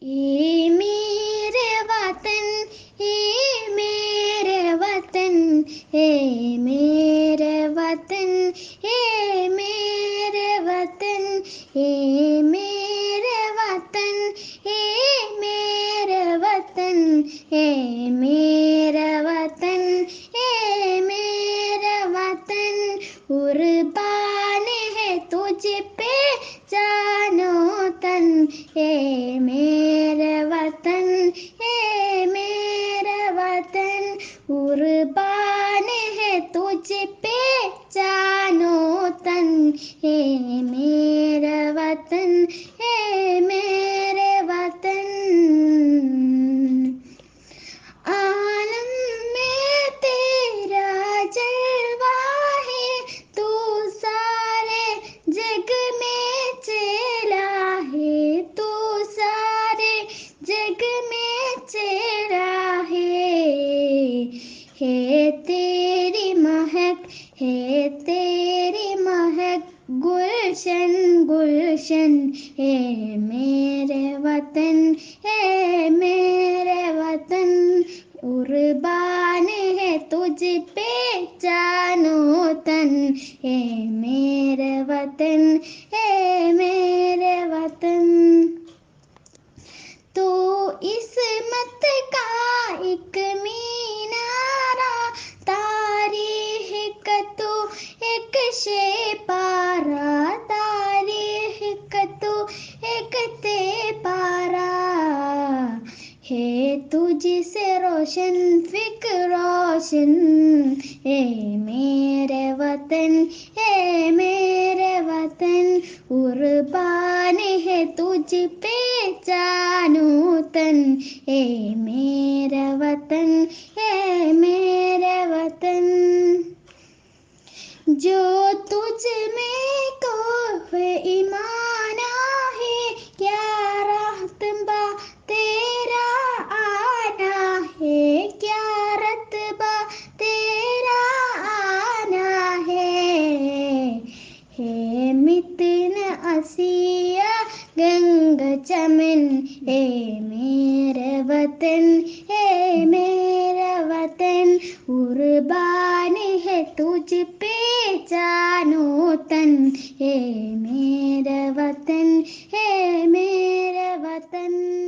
ये मेरे वतन, ये मेरे वतन, ये मेरे वतन, ये मेरे वतन, ये मेरे वतन, ये मेरे वतन, ये मेरा वतन, ये मेरा वतन। कुर्बान है तुझ पे जानो तन, ये मेरा वतन, ये मेरा वतन। कुर्बान है तुझ पे जानो तन, ये मेरा वतन, ये मेरे वतन। आलम में तेरा जलवा है, तू सारे जग में चला है, तू सारे जग में चला है तेरी महक, है तेरी महक गुलशन गुलशन, है मेरे वतन, है मेरे वतन। कुर्बान है तुझ पे जानो तन, है मेरे वतन, है मेरे वतन। तो इस्मत का एक मीनारा, तारीख का तो एक शे पारा, तारीख का तो एक ते पारा। है तुझसे रोशन फिक्र रोशन, ए मेरे वतन, ए मेरे वतन। कुर्बान है तुझ पे जानो तन, ए मेरा वतन, ए मेरा वतन। जो तुझ में को ईमाना है, क्या रतबा तेरा आना है, क्या रतबा तेरा आना है मितन असिया गंग चमन, ए मेरा वतन, ए मेरा वतन। कुर्बान है तुझ पे जानो तन, ए मेरा वतन, ए मेरा वतन।